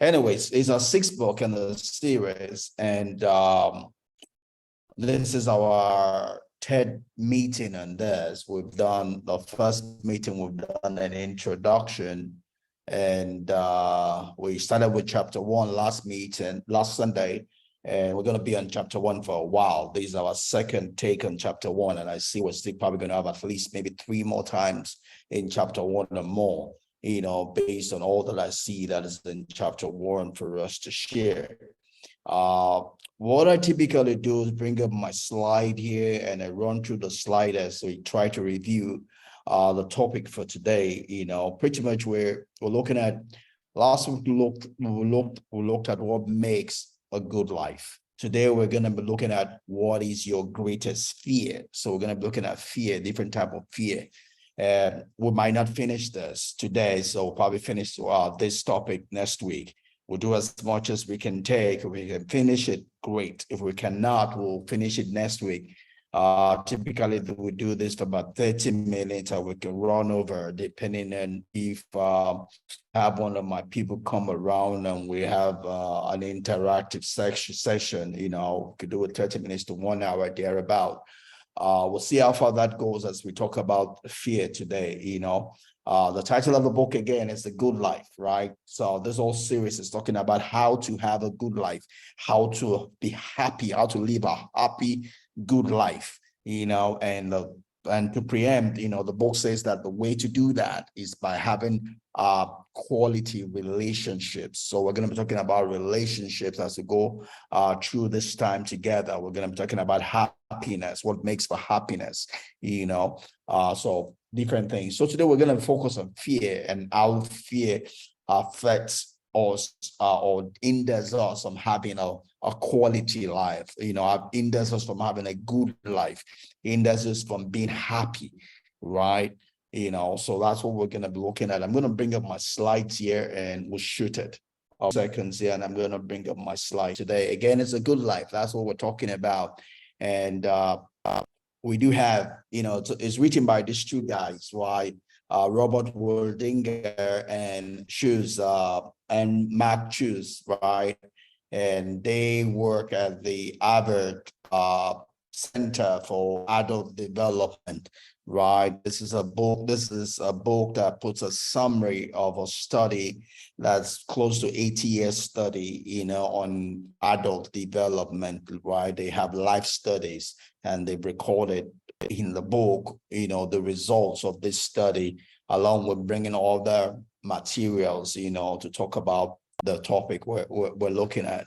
Anyways, it's our sixth book in the series, and this is our third meeting on this. We've done the first meeting, we've done an introduction, and we started with chapter 1 last Sunday, and we're going to be on chapter 1 for a while. This is our second take on chapter 1, and I see we're still probably going to have at least maybe 3 more times in chapter 1 or more, based on all that I see that is in chapter 1 for us to share. What I typically do is bring up my slide here and I run through the slide as we try to review the topic for today. Pretty much we're looking at, last week we looked at what makes a good life. Today we're going to be looking at what is your greatest fear. So we're going to be looking at fear, different type of fear. We might not finish this today, so we'll probably finish this topic next week. We'll do as much as we can take. If we can finish it, great. If we cannot, we'll finish it next week. Typically, we do this for about 30 minutes, or we can run over, depending on if have one of my people come around and we have an interactive session. We could do it 30 minutes to 1 hour, thereabout. We'll see how far that goes as we talk about fear today. The title of the book again is The Good Life, right? So this whole series is talking about how to have a good life, how to be happy, how to live a happy, good life, and to preempt, the book says that the way to do that is by having quality relationships. So we're going to be talking about relationships as we go through this time together. We're going to be talking about happiness, what makes for happiness, so different things. So today we're going to focus on fear and how fear affects us or hinders us from having a quality life, hinders us from having a good life, hinders us from being happy, right? So that's what we're going to be looking at. I'm going to bring up my slides here and we'll shoot it. Seconds here, and I'm going to bring up my slide today. Again, it's a good life. That's what we're talking about. And we do have, it's written by these two guys, right? Robert Waldinger and Schulz, and Marc, right? And they work at the Harvard Center for Adult Development, right? This is a book that puts a summary of a study that's close to 80 years study, on adult development, right? They have life studies and they've recorded in the book, the results of this study, along with bringing all the materials, to talk about the topic we're looking at.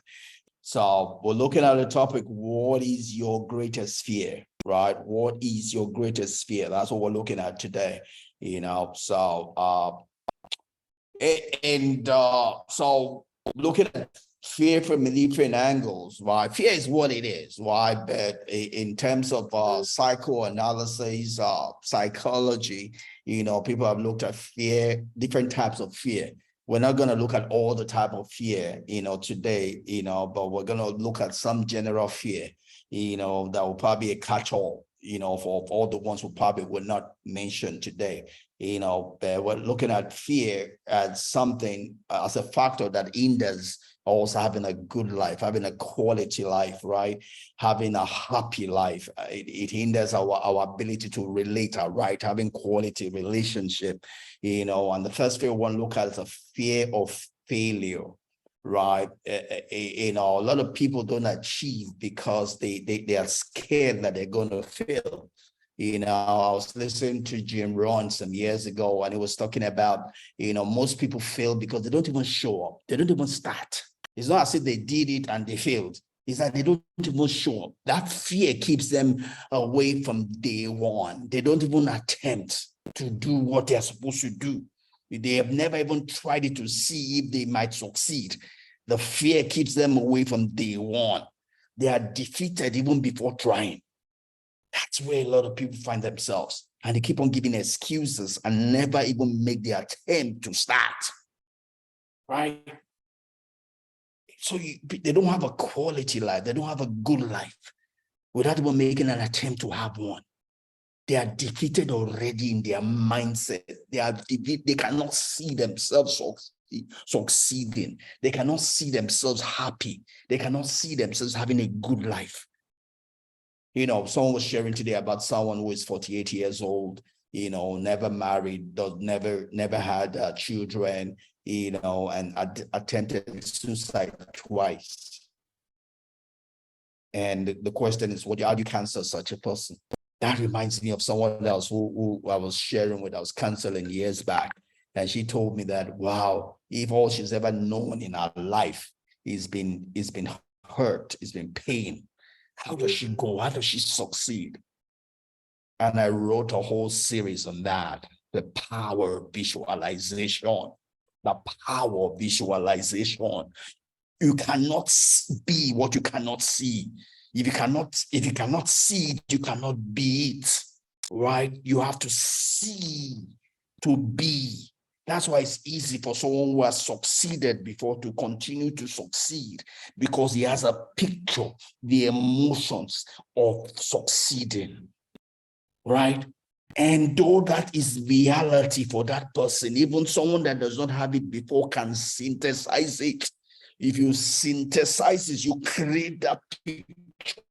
So we're looking at the topic, what is your greatest fear, right? What is your greatest fear? That's what we're looking at today, so so looking at fear from different angles, right? Fear is what it is, right? But in terms of psychoanalysis, psychology, people have looked at fear, different types of fear. We're not going to look at all the type of fear, today, but we're going to look at some general fear, that will probably be a catch-all, for all the ones who probably would not mention today, but we're looking at fear as something, as a factor that hinders also having a good life, having a quality life, right? Having a happy life. It hinders our ability to relate, right? Having quality relationship, and the first fear one look at is a fear of failure, right? A lot of people don't achieve because they are scared that they're going to fail. I was listening to Jim Rohn some years ago, and he was talking about, most people fail because they don't even show up. They don't even start. It's not as if they did it and they failed. It's that they don't even show up. That fear keeps them away from day one. They don't even attempt to do what they're supposed to do. They have never even tried it to see if they might succeed. The fear keeps them away from day one. They are defeated even before trying. That's where a lot of people find themselves. And they keep on giving excuses and never even make the attempt to start. Right? So they don't have a quality life. They don't have a good life without even making an attempt to have one. They are defeated already in their mindset. They cannot see themselves succeeding. They cannot see themselves happy. They cannot see themselves having a good life. You know, someone was sharing today about someone who is 48 years old, you know, never married, never had children, you know, and attempted suicide twice. And the question is, how do you cancel such a person? That reminds me of someone else who I was sharing with, I was counseling years back. And she told me that, wow, if all she's ever known in her life is been hurt, it's been pain, how does she go? How does she succeed? And I wrote a whole series on that, the power of visualization, the power of visualization. You cannot be what you cannot see. If you cannot see it, you cannot be it, right? You have to see to be. That's why it's easy for someone who has succeeded before to continue to succeed, because he has a picture, the emotions of succeeding, right? And though that is reality for that person, even someone that does not have it before can synthesize it. If you synthesize it, you create that picture,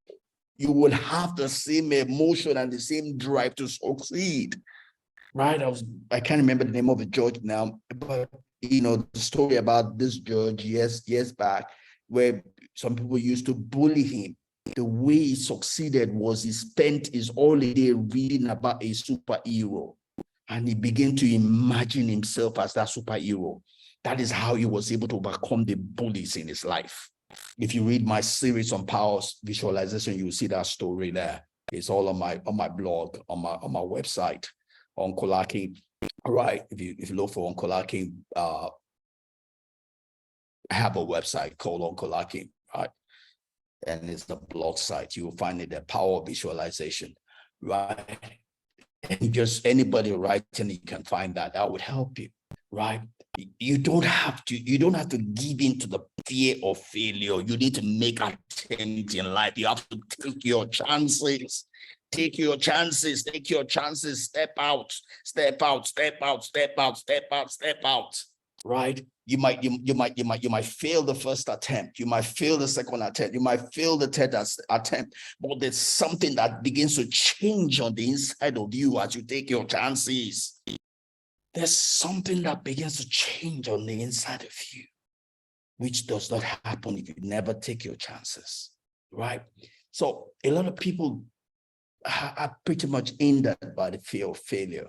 you will have the same emotion and the same drive to succeed. Right? I can't remember the name of the judge now, but you know, the story about this judge years back, where some people used to bully him. The way he succeeded was he spent his holiday reading about a superhero, and he began to imagine himself as that superhero. That is how he was able to overcome the bullies in his life. If you read my series on power visualization, you'll see that story there. It's all on my blog, on my website, on Kolaki. All right, if you look for Onkolaki, I have a website called Onkolaki, right? And it's the blog site. You will find it, the power of visualization, right? And just anybody writing, you can find that. That would help you, right? You don't have to give in to the fear of failure. You need to make attempts in life. You have to take your chances. Take your chances. Take your chances. Step out. Step out. Step out. Step out. Step out. Step out. Right? You might fail the first attempt. You might fail the second attempt. You might fail the third attempt. But there's something that begins to change on the inside of you as you take your chances. There's something that begins to change on the inside of you, which does not happen if you never take your chances, right? So a lot of people are pretty much hindered by the fear of failure,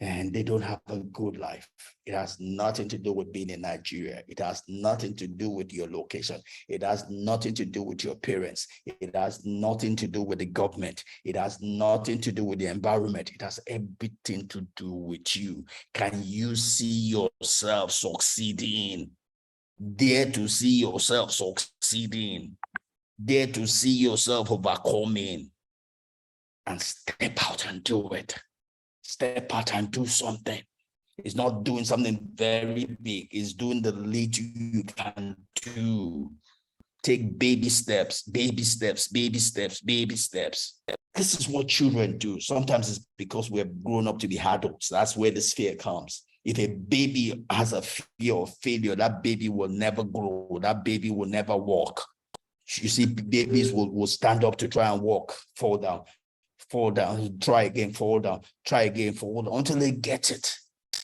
and they don't have a good life. It has nothing to do with being in Nigeria. It has nothing to do with your location. It has nothing to do with your parents. It has nothing to do with the government. It has nothing to do with the environment. It has everything to do with you. Can you see yourself succeeding? Dare to see yourself succeeding. Dare to see yourself overcoming. And step out and do it. Step out and do something. It's not doing something very big. It's doing the little you can do. Take baby steps, baby steps, baby steps, baby steps. This is what children do. Sometimes it's because we're grown up to be adults. That's where this fear comes. If a baby has a fear of failure, that baby will never grow. That baby will never walk. You see, babies will stand up to try and walk, fall down, try again, fall down, try again, fall down, until they get it,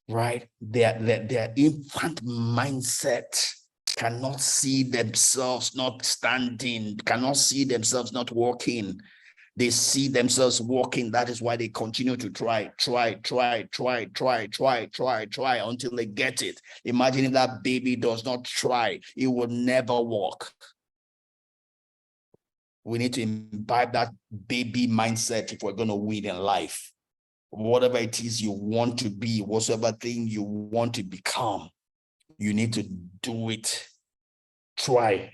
right? Their infant mindset cannot see themselves not standing, cannot see themselves not walking. They see themselves walking. That is why they continue to try until they get it. Imagine if that baby does not try, it will never walk. We need to imbibe that baby mindset if we're going to win in life. Whatever it is you want to be, whatever thing you want to become, you need to do it. Try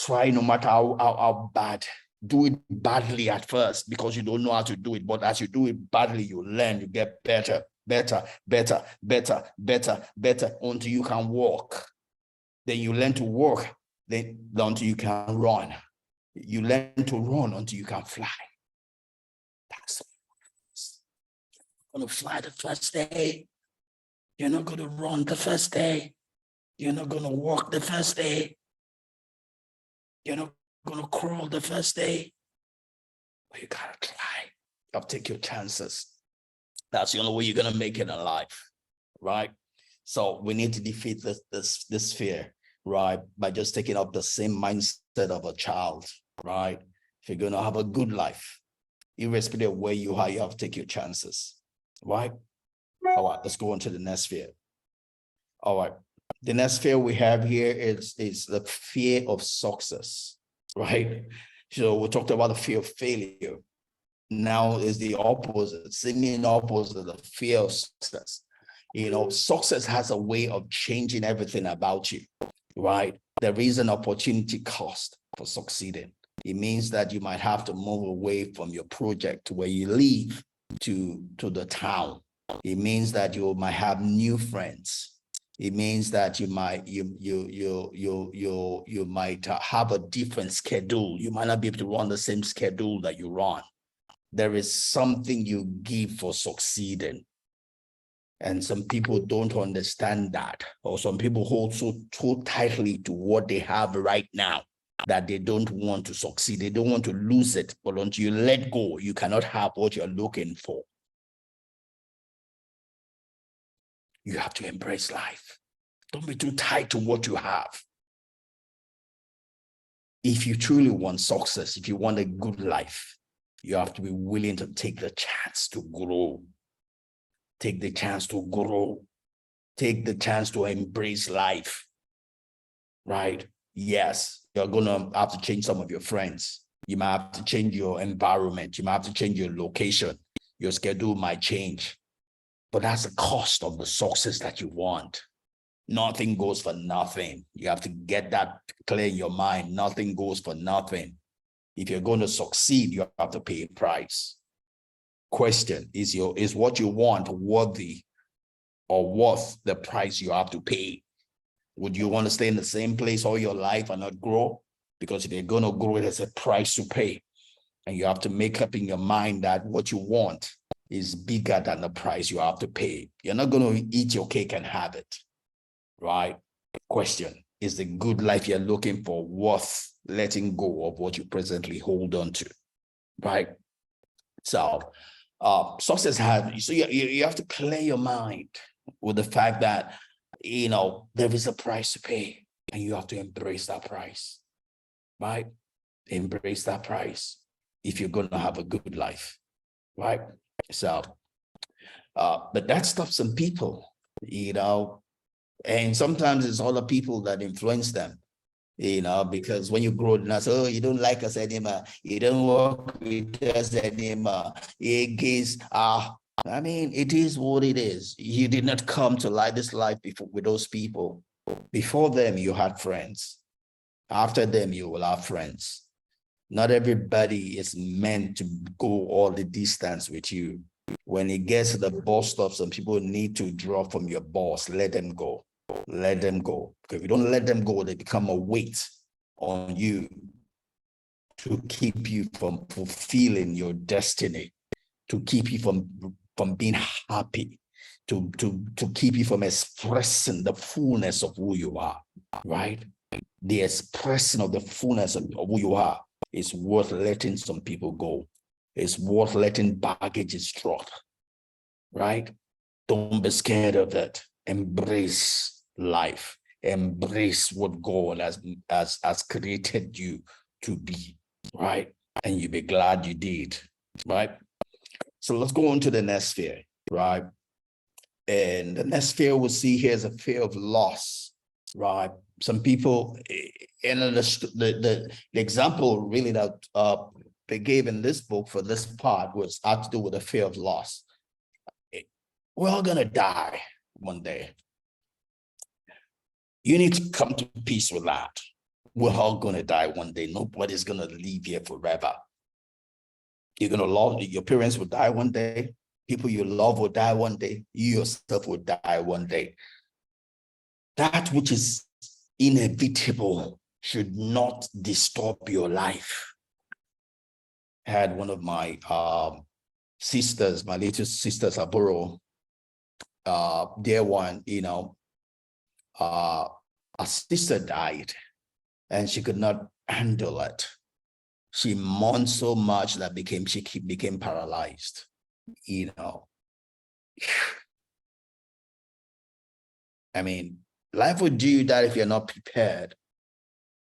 no matter how bad. Do it badly at first because you don't know how to do it. But as you do it badly, you learn, you get better until you can walk. Then you learn to walk, then until you can run. You learn to run until you can fly. That's going to fly the first day. You're not going to run the first day. You're not going to walk the first day. You're not going to crawl the first day. But you got to try. You have to take your chances. That's the only way you're going to make it in life, right? So we need to defeat this fear, right? By just taking up the same mindset of a child, right? If you're going to have a good life, irrespective of where you are, you have to take your chances, right? All right, let's go on to the next fear. All right, the next fear we have here is the fear of success, right? So we talked about the fear of failure. Now is the opposite, seeming opposite, the fear of success. Success has a way of changing everything about you, right? There is an opportunity cost for succeeding. It means that you might have to move away from your project to where you live to the town. It means that you might have new friends. It means that you might have a different schedule. You might not be able to run the same schedule that you run. There is something you give for succeeding. And some people don't understand that, or some people hold so tightly to what they have right now that they don't want to succeed. They don't want to lose it, but until you let go, you cannot have what you're looking for. You have to embrace life. Don't be too tied to what you have. If you truly want success, if you want a good life, you have to be willing to take the chance to grow. Take the chance to grow. Take the chance to embrace life, right? Yes, you're going to have to change some of your friends. You might have to change your environment. You might have to change your location. Your schedule might change. But that's the cost of the success that you want. Nothing goes for nothing. You have to get that clear in your mind. Nothing goes for nothing. If you're going to succeed, you have to pay a price. Question, is what you want worthy or worth the price you have to pay? Would you want to stay in the same place all your life and not grow? Because if you're going to grow, there's a price to pay. And you have to make up in your mind that what you want is bigger than the price you have to pay. You're not going to eat your cake and have it, right? Question, is the good life you're looking for worth letting go of what you presently hold on to, right? So success has, so you have to clear your mind with the fact that, there is a price to pay and you have to embrace that price, right? Embrace that price if you're going to have a good life, right? So, but that stops some people, and sometimes it's other people that influence them, because when you grow up, oh, you don't like us anymore, you don't work with us anymore, I mean, it is what it is. You did not come to this life before with those people. Before them, you had friends. After them, you will have friends. Not everybody is meant to go all the distance with you. When it gets to the bus stop, some people need to draw from your boss. Let them go. Let them go. Because if you don't let them go, they become a weight on you to keep you from fulfilling your destiny, to keep you from being happy, to keep you from expressing the fullness of who you are, right? The expression of the fullness of who you are is worth letting some people go. It's worth letting baggages drop, right? Don't be scared of that. Embrace life. Embrace what God has created you to be, right? And you'll be glad you did, right? So let's go on to the next fear, right? And the next fear we'll see here is a fear of loss, right? Some people, and the example really that they gave in this book for this part had to do with the fear of loss. We're all gonna die one day. You need to come to peace with that. We're all gonna die one day. Nobody's gonna live here forever. You're gonna love, your parents will die one day. People you love will die one day. You yourself will die one day. That which is inevitable should not disturb your life. I had one of my sisters, my little sisters, Aburo, dear one, Her sister died and she could not handle it. She mourned so much that she became paralyzed. I mean, life will do you that if you're not prepared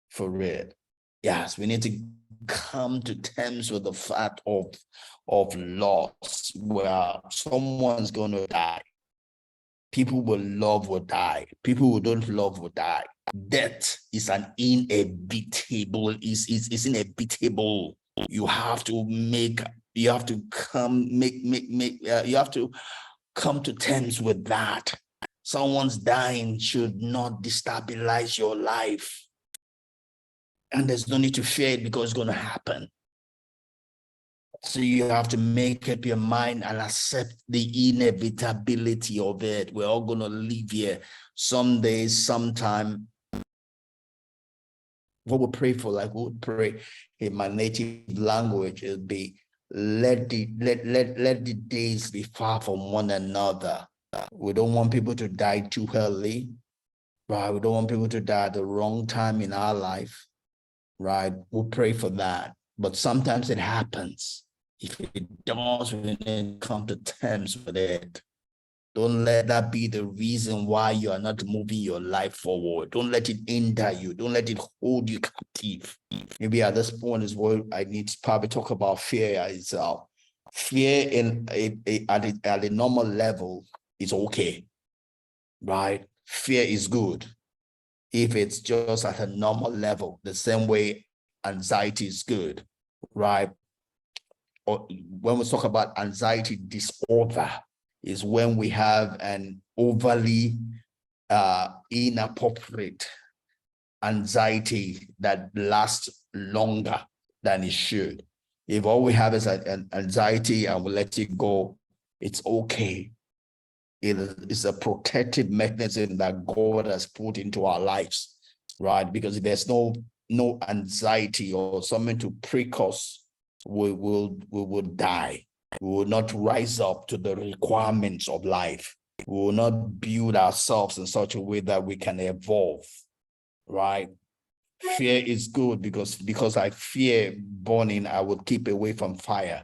for it. Yes, we need to come to terms with the fact of loss, where someone's going to die. People will love will die. People who don't love will die. Death is an inevitable, is inevitable. You have to come to terms with that. Someone's dying should not destabilize your life. And there's no need to fear it because it's going to happen. So you have to make up your mind and accept the inevitability of it. We're all going to live here someday, sometime. What we pray for, like we would pray in my native language, it'll be let the days be far from one another. We don't want people to die too early, right? We don't want people to die at the wrong time in our life, right? We'll pray for that. But sometimes it happens. If it does, we need to come to terms with it. Don't let that be the reason why you are not moving your life forward. Don't let it hinder you. Don't let it hold you captive. Maybe at this point is where I need to probably talk about fear itself. Fear at a normal level is okay, right? Fear is good if it's just at a normal level, the same way anxiety is good, right? Or when we talk about anxiety disorder, is when we have an overly inappropriate anxiety that lasts longer than it should. If all we have is an anxiety and we let it go, it's okay. It is a protective mechanism that God has put into our lives, right? Because if there's no anxiety or something to prick us, we will die. We will not rise up to the requirements of life. We will not build ourselves in such a way that we can evolve, right? Fear is good because I fear burning, I will keep away from fire.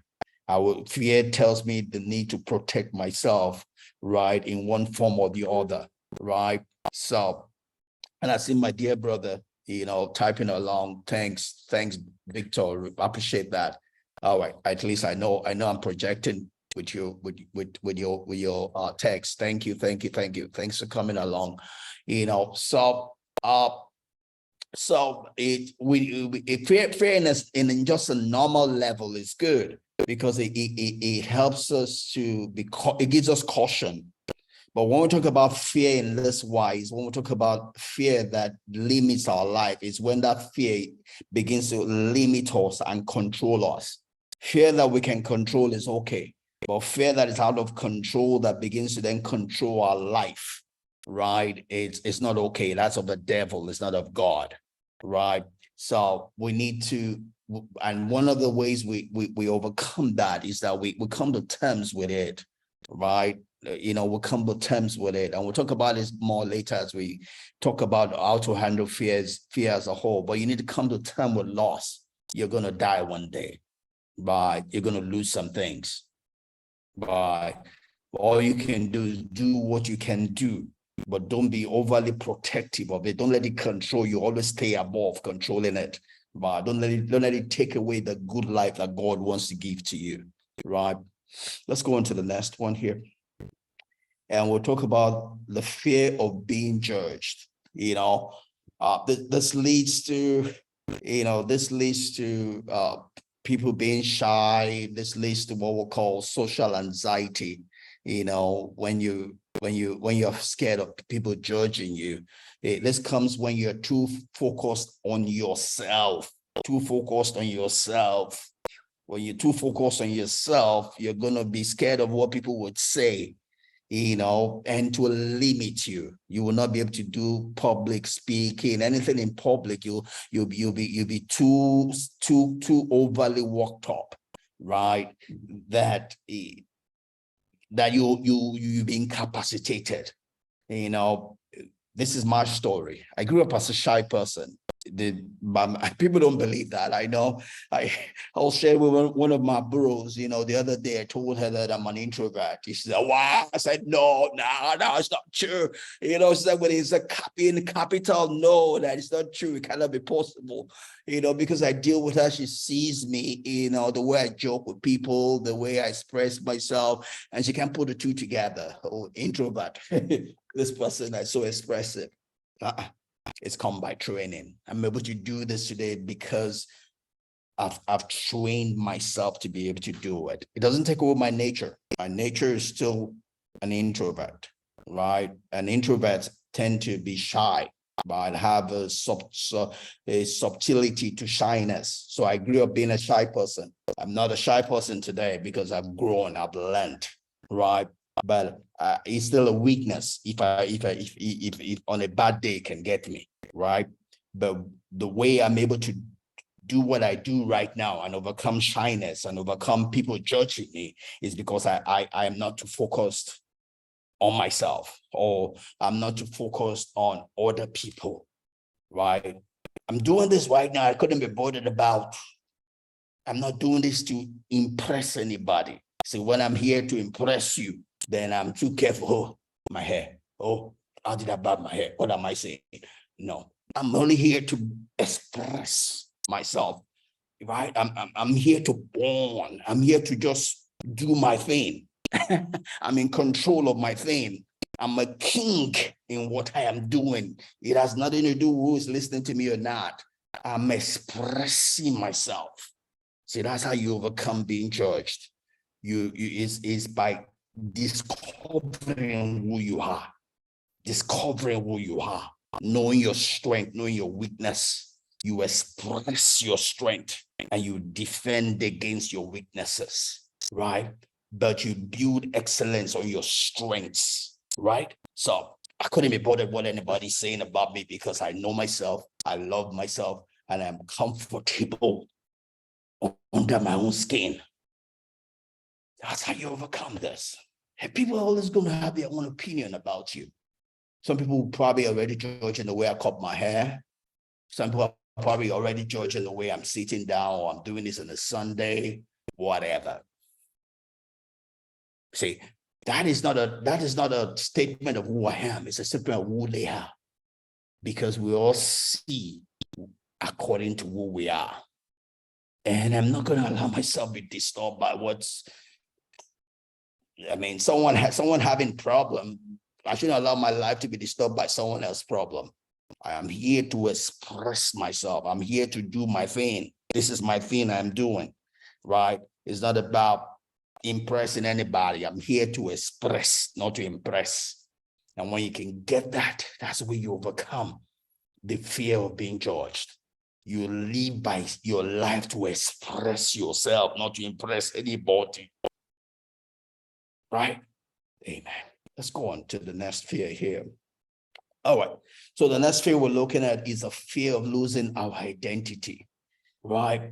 Fear tells me the need to protect myself, right, in one form or the other, right? So, and I see my dear brother, typing along. Thanks, Victor. Appreciate that. All right, at least I know I'm projecting with your text. Thank you. Thanks for coming along. So fairness in just a normal level is good because it helps us it gives us caution. But when we talk about fear in this wise, when we talk about fear that limits our life, is when that fear begins to limit us and control us. Fear that we can control is okay, but fear that is out of control, that begins to then control our life, right? It's not okay. That's of the devil. It's not of God, right? So we need to, and one of the ways we overcome that is that we come to terms with it, right? We'll come to terms with it, and we'll talk about this more later as we talk about how to handle fear as a whole. But you need to come to terms with loss. You're going to die one day, right? You're going to lose some things, right? All you can do is do what you can do, but don't be overly protective of it. Don't let it control you. Always stay above controlling it, right? Don't let it take away the good life that God wants to give to you, right? Let's go on to the next one here. And we'll talk about the fear of being judged. This leads to people being shy. This leads to what we'll call social anxiety. When you're scared of people judging you. This comes when you're too focused on yourself. When you're too focused on yourself, you're gonna be scared of what people would say. And to limit you. You will not be able to do public speaking, anything in public. You'll be too overly worked up, right? That you be incapacitated. this is my story. I grew up as a shy person. People don't believe that. I know. I'll share with one of my bros, you know, the other day I told her that I'm an introvert. She said, wow. I said, no, it's not true. You know, she said, when it's a copy in capital, no, that is not true. It cannot be possible. You know, because I deal with her, she sees me, you know, the way I joke with people, the way I express myself, and she can put the two together. Oh, introvert. This person is so expressive. It's come by training. I'm able to do this today because I've trained myself to be able to do it. It doesn't take away my nature. My nature is still an introvert, right? And introverts tend to be shy, but have a subtlety to shyness. So I grew up being a shy person. I'm not a shy person today because I've grown, I've learned, right? But it's still a weakness if on a bad day can get me, right? But the way I'm able to do what I do right now and overcome shyness and overcome people judging me is because I am not too focused on myself, or I'm not too focused on other people, right? I'm doing this right now. I couldn't be bothered about. I'm not doing this to impress anybody. So when I'm here to impress you, then I'm too careful. Oh, my hair. Oh, how did I barb my hair? What am I saying? No, I'm only here to express myself, right? I'm here to bond. I'm here to just do my thing. I'm in control of my thing. I'm a king in what I am doing. It has nothing to do with who is listening to me or not. I'm expressing myself. See, that's how you overcome being judged. Is by discovering who you are, knowing your strength, knowing your weakness. You express your strength and you defend against your weaknesses, right? But you build excellence on your strengths, right? So I couldn't be bothered what anybody's saying about me because I know myself, I love myself, and I'm comfortable under my own skin. That's how you overcome this. And people are always going to have their own opinion about you. Some people probably already judging the way I cut my hair. Some people are probably already judging the way I'm sitting down, or I'm doing this on a Sunday, whatever. See, that is not a statement of who I am. It's a statement of who they are. Because we all see according to who we are. And I'm not going to allow myself to be disturbed by someone having problem. I shouldn't allow my life to be disturbed by someone else's problem. I am here to express myself. I'm here to do my thing. This is my thing I'm doing, right? It's not about impressing anybody. I'm here to express, not to impress. And when you can get that, that's where you overcome the fear of being judged. You live by your life to express yourself, not to impress anybody. Right? Amen. Let's go on to the next fear here. All right. So the next fear we're looking at is a fear of losing our identity. Right?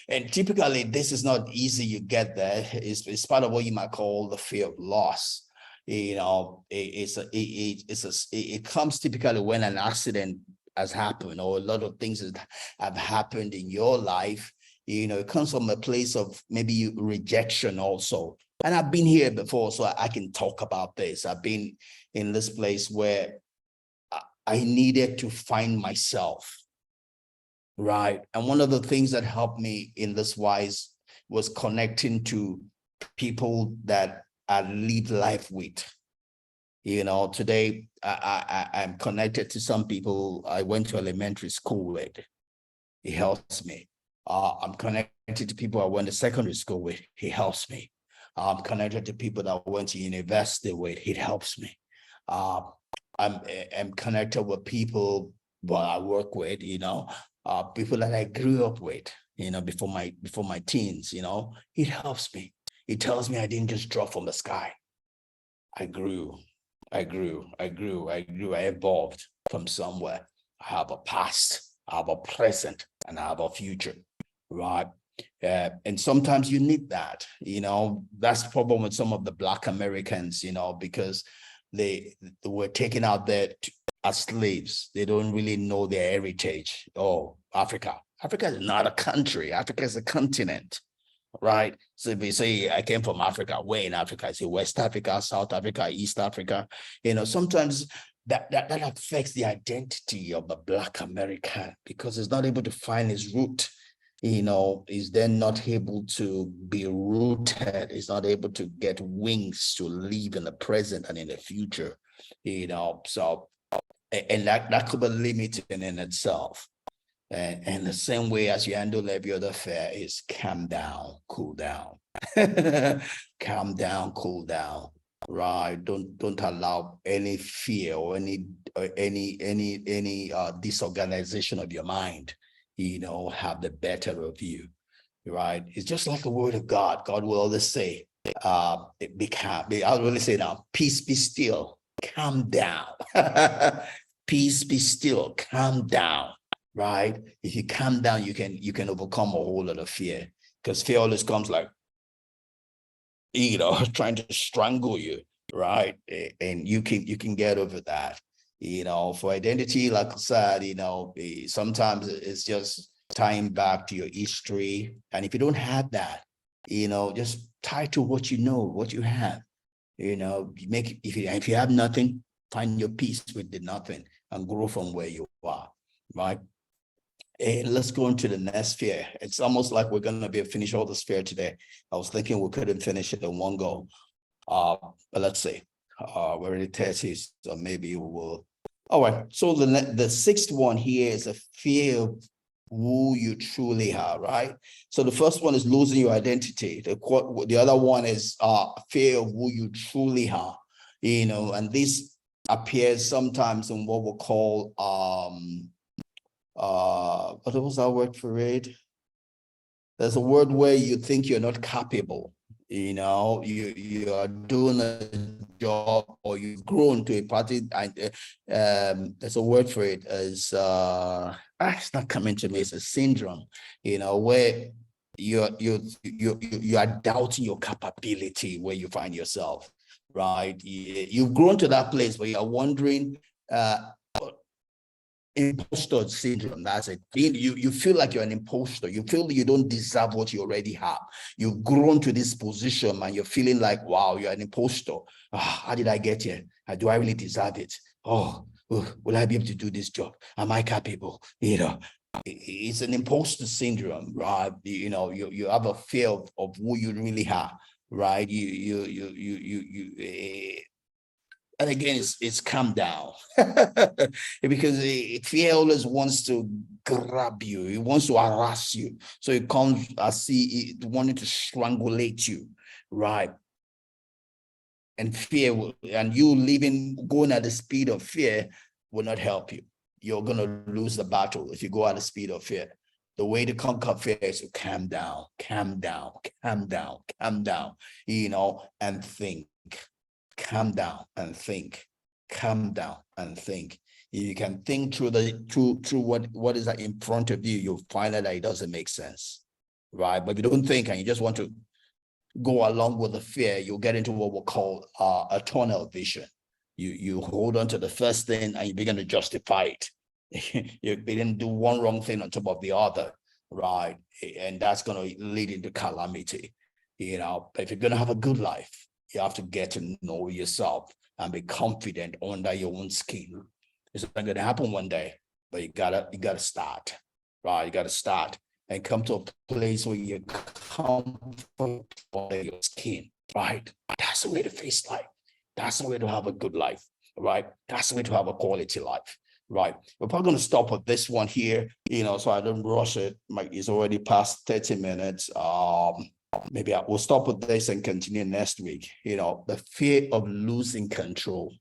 And typically, this is not easy. You get there. It's part of what you might call the fear of loss. You know, it comes typically when an accident has happened, or a lot of things that have happened in your life. You know, it comes from a place of maybe rejection also. And I've been here before, so I can talk about this. I've been in this place where I needed to find myself, right? And one of the things that helped me in this wise was connecting to people that I live life with. You know, today I'm connected to some people I went to elementary school with. It helps me. I'm connected to people I went to secondary school with. It helps me. I'm connected to people that I went to university with. It helps me. I'm connected with people that I work with, you know, people that I grew up with, you know, before my teens, you know. It helps me. It tells me I didn't just drop from the sky. I grew. I evolved from somewhere. I have a past, I have a present, and I have a future, right? And sometimes you need that, you know. That's the problem with some of the Black Americans, you know, because they were taken out there as slaves. They don't really know their heritage. Oh, Africa. Africa is not a country. Africa is a continent, right? So if you say I came from Africa, where in Africa? I say West Africa, South Africa, East Africa. Sometimes that affects the identity of the Black American because he's not able to find his root. Is then not able to be rooted, is not able to get wings to live in the present and in the future, so, and that could be limiting in itself. And the same way as you handle every other affair is calm down, cool down, calm down, cool down, right? Don't allow any fear or any disorganization of your mind, have the better of you, right? It's just like the word of God. God will always say, I'll really say now, peace be still, calm down. Peace be still, calm down, right? If you calm down, you can overcome a whole lot of fear, because fear always comes like, trying to strangle you, right? And you can get over that. For identity, like I said, sometimes it's just tying back to your history. And if you don't have that, just tie to what you know, what you have. If you have nothing, find your peace with the nothing and grow from where you are, right? And let's go into the next sphere. It's almost like we're going to be finish all the sphere today. I was thinking we couldn't finish it in one go. But let's see. We're already 30, so maybe we will. All right. So the sixth one here is a fear of who you truly are, right? So the first one is losing your identity. The other one is fear of who you truly are, and this appears sometimes in what we call what was that word for it? There's a word where you think you're not capable, you are doing a job or you've grown to a party. There's a word for it as it's not coming to me. It's a syndrome, where you are doubting your capability where you find yourself, right? You've grown to that place where you're wondering, imposter syndrome. That's it. You feel like you're an imposter. You feel you don't deserve what you already have. You've grown to this position and you're feeling like, wow, you're an imposter. How did I get here? Do I really deserve it? Will I be able to do this job? Am I capable? It's an imposter syndrome, right? You have a fear of who you really are, right? And again, it's calm down because fear always wants to grab you. It wants to harass you. So it comes, it wanting to strangulate you, right? And fear and you going at the speed of fear will not help you. You're going to lose the battle if you go at the speed of fear. The way to conquer fear is to calm down, calm down, calm down, calm down, and think. Calm down and think. Calm down and think. If you can think through what is in front of you, you'll find that it doesn't make sense, right? But if you don't think and you just want to go along with the fear, you'll get into what we'll call a tunnel vision. You hold on to the first thing and you begin to justify it. You begin to do one wrong thing on top of the other, right? And that's going to lead into calamity. If you're going to have a good life, you have to get to know yourself and be confident under your own skin. It's not going to happen one day, but you gotta start, right? You gotta start and come to a place where you're comfortable under your skin, right? That's the way to face life. That's the way to have a good life, right? That's the way to have a quality life, right? We're probably going to stop with this one here, so I don't rush it. It's already past 30 minutes. Maybe I will stop with this and continue next week. The fear of losing control.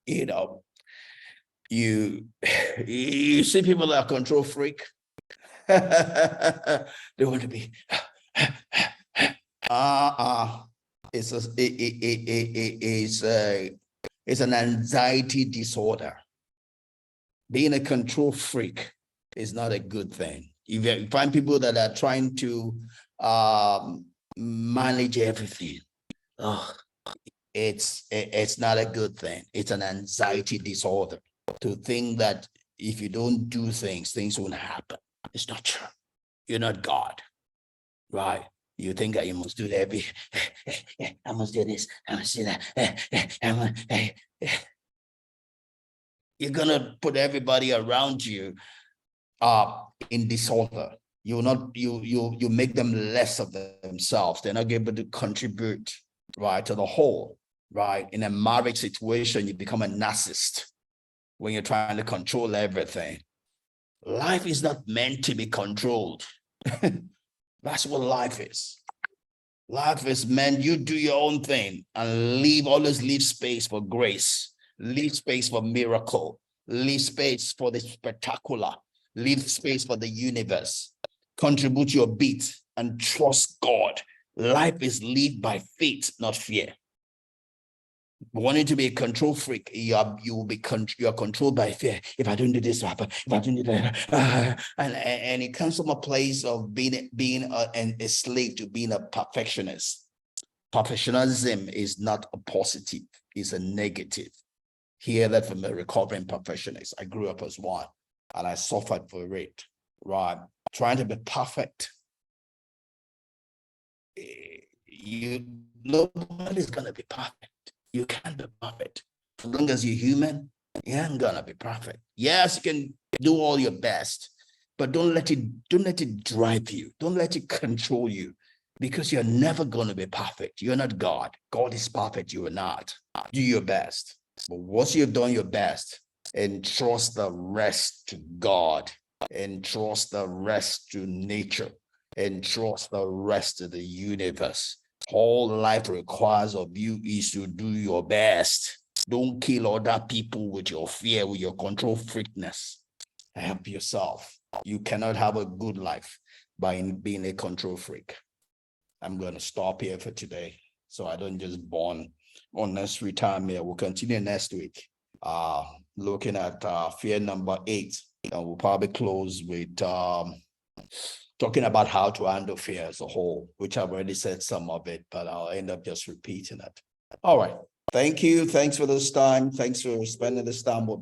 You see people that are control freak. They want to be it's an anxiety disorder. Being a control freak is not a good thing. If you find people that are trying to manage everything, it's not a good thing. It's an anxiety disorder, to think that if you don't do things, things won't happen. It's not true. You're not God, right? You think that you must do that. I must do this. I must do that. You're gonna put everybody around you in disorder. You will not. You make them less of themselves. They're not able to contribute, right, to the whole. Right. In a marriage situation, you become a narcissist when you're trying to control everything. Life is not meant to be controlled. That's what life is. Life is meant you do your own thing and always leave space for grace, leave space for miracle, leave space for the spectacular, leave space for the universe. Contribute your bit and trust God. Life is lived by faith, not fear. Wanting to be a control freak, you are controlled by fear. If I don't do this, if I don't do that, and it comes from a place of being a slave to being a perfectionist. Perfectionism is not a positive; it's a negative. Hear that from a recovering perfectionist. I grew up as one, and I suffered for it. Right, trying to be perfect. Nobody's gonna be perfect. You can't be perfect. As long as you're human, you ain't gonna be perfect. Yes, you can do all your best, but don't let it drive you. Don't let it control you, because you're never gonna be perfect. You're not God. God is perfect. You are not. Do your best. But once you've done your best, entrust the rest to God, entrust the rest to nature, entrust the rest to the universe. All life requires of you is to do your best. Don't kill other people with your fear, with your control freakness. Help yourself. You cannot have a good life by being a control freak. I'm going to stop here for today, so I don't just burn unnecessary time here. We'll continue next week, looking at fear number 8, and we'll probably close with talking about how to handle fear as a whole, which I've already said some of it, but I'll end up just repeating it. All right. Thank you. Thanks for this time. Thanks for spending this time with me.